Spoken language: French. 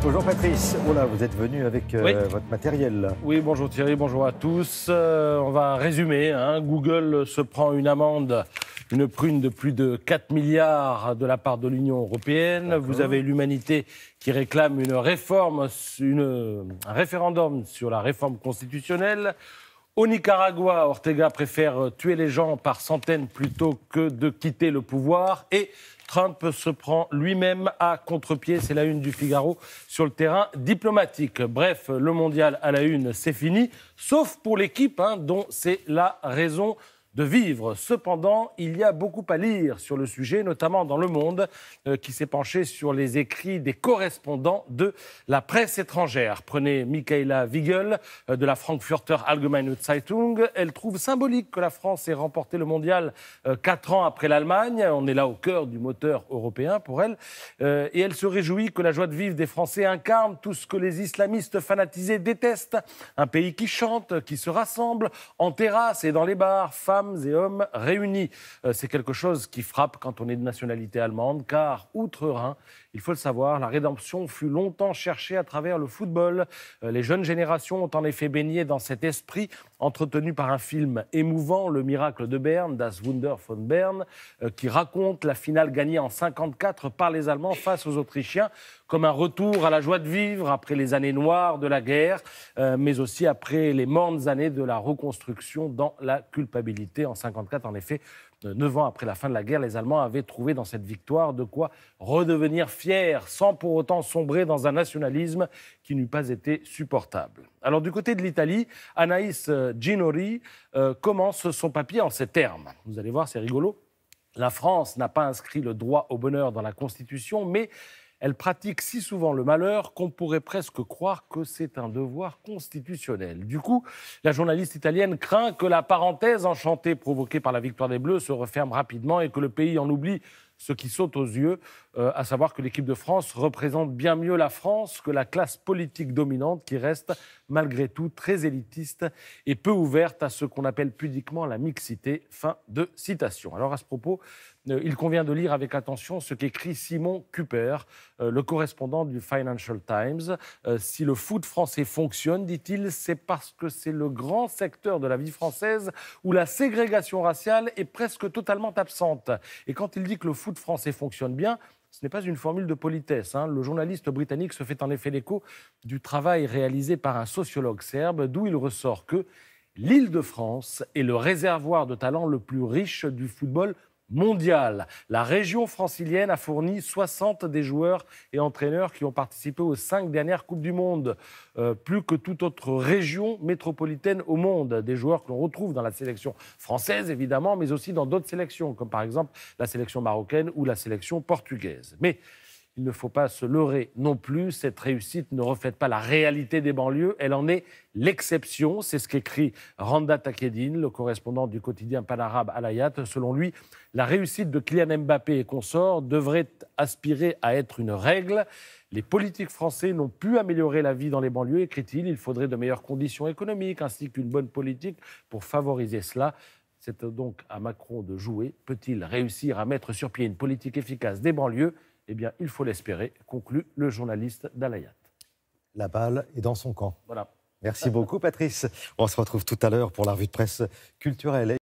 Bonjour Patrice. Oh là, vous êtes venu avec votre matériel. Oui, bonjour Thierry, bonjour à tous. On va résumer. Google se prend une amende, une prune de plus de 4 milliards de la part de l'Union européenne. Vous avez l'Humanité qui réclame une réforme, un référendum sur la réforme constitutionnelle. Au Nicaragua, Ortega préfère tuer les gens par centaines plutôt que de quitter le pouvoir. Et Trump se prend lui-même à contre-pied, c'est la une du Figaro, sur le terrain diplomatique. Bref, le mondial à la une, c'est fini, sauf pour l'équipe dont c'est la raison de vivre. Cependant, il y a beaucoup à lire sur le sujet, notamment dans Le Monde, qui s'est penché sur les écrits des correspondants de la presse étrangère. Prenez Michaela Wiegel de la Frankfurter Allgemeine Zeitung. Elle trouve symbolique que la France ait remporté le mondial 4 ans après l'Allemagne. On est là au cœur du moteur européen pour elle. Et elle se réjouit que la joie de vivre des Français incarne tout ce que les islamistes fanatisés détestent. Un pays qui chante, qui se rassemble en terrasse et dans les bars, femmes et hommes réunis. C'est quelque chose qui frappe quand on est de nationalité allemande, car outre-Rhin, il faut le savoir, la rédemption fut longtemps cherchée à travers le football. Les jeunes générations ont en effet baigné dans cet esprit, entretenu par un film émouvant, Le Miracle de Berne, Das Wunder von Bern, qui raconte la finale gagnée en 1954 par les Allemands face aux Autrichiens, comme un retour à la joie de vivre après les années noires de la guerre, mais aussi après les mornes années de la reconstruction dans la culpabilité. En 1954, en effet, 9 ans après la fin de la guerre, les Allemands avaient trouvé dans cette victoire de quoi redevenir fiers, sans pour autant sombrer dans un nationalisme qui n'eût pas été supportable. Alors du côté de l'Italie, Anaïs Ginori commence son papier en ces termes. Vous allez voir, c'est rigolo. La France n'a pas inscrit le droit au bonheur dans la Constitution, mais elle pratique si souvent le malheur qu'on pourrait presque croire que c'est un devoir constitutionnel. Du coup, la journaliste italienne craint que la parenthèse enchantée provoquée par la victoire des Bleus se referme rapidement et que le pays en oublie ce qui saute aux yeux, à savoir que l'équipe de France représente bien mieux la France que la classe politique dominante qui reste malgré tout très élitiste et peu ouverte à ce qu'on appelle pudiquement la mixité. Fin de citation. Alors à ce propos, il convient de lire avec attention ce qu'écrit Simon Kuper, le correspondant du Financial Times. Si le foot français fonctionne, dit-il, c'est parce que c'est le grand secteur de la vie française où la ségrégation raciale est presque totalement absente. Et quand il dit que le foot français fonctionne bien, ce n'est pas une formule de politesse. Le journaliste britannique se fait en effet l'écho du travail réalisé par un sociologue serbe, d'où il ressort que l'Île-de-France est le réservoir de talent le plus riche du football mondial. La région francilienne a fourni 60 des joueurs et entraîneurs qui ont participé aux 5 dernières Coupes du Monde. Plus que toute autre région métropolitaine au monde. Des joueurs que l'on retrouve dans la sélection française, évidemment, mais aussi dans d'autres sélections, comme par exemple la sélection marocaine ou la sélection portugaise. Mais il ne faut pas se leurrer non plus. Cette réussite ne reflète pas la réalité des banlieues. Elle en est l'exception. C'est ce qu'écrit Randa Takedine, le correspondant du quotidien panarabe Al Hayat. Selon lui, la réussite de Kylian Mbappé et consorts devrait aspirer à être une règle. Les politiques français n'ont pu améliorer la vie dans les banlieues, écrit-il. Il faudrait de meilleures conditions économiques ainsi qu'une bonne politique pour favoriser cela. C'est donc à Macron de jouer. Peut-il réussir à mettre sur pied une politique efficace des banlieues ? Eh bien, il faut l'espérer, conclut le journaliste d'Al Hayat. La balle est dans son camp. Voilà. Merci beaucoup Patrice. On se retrouve tout à l'heure pour la revue de presse culturelle.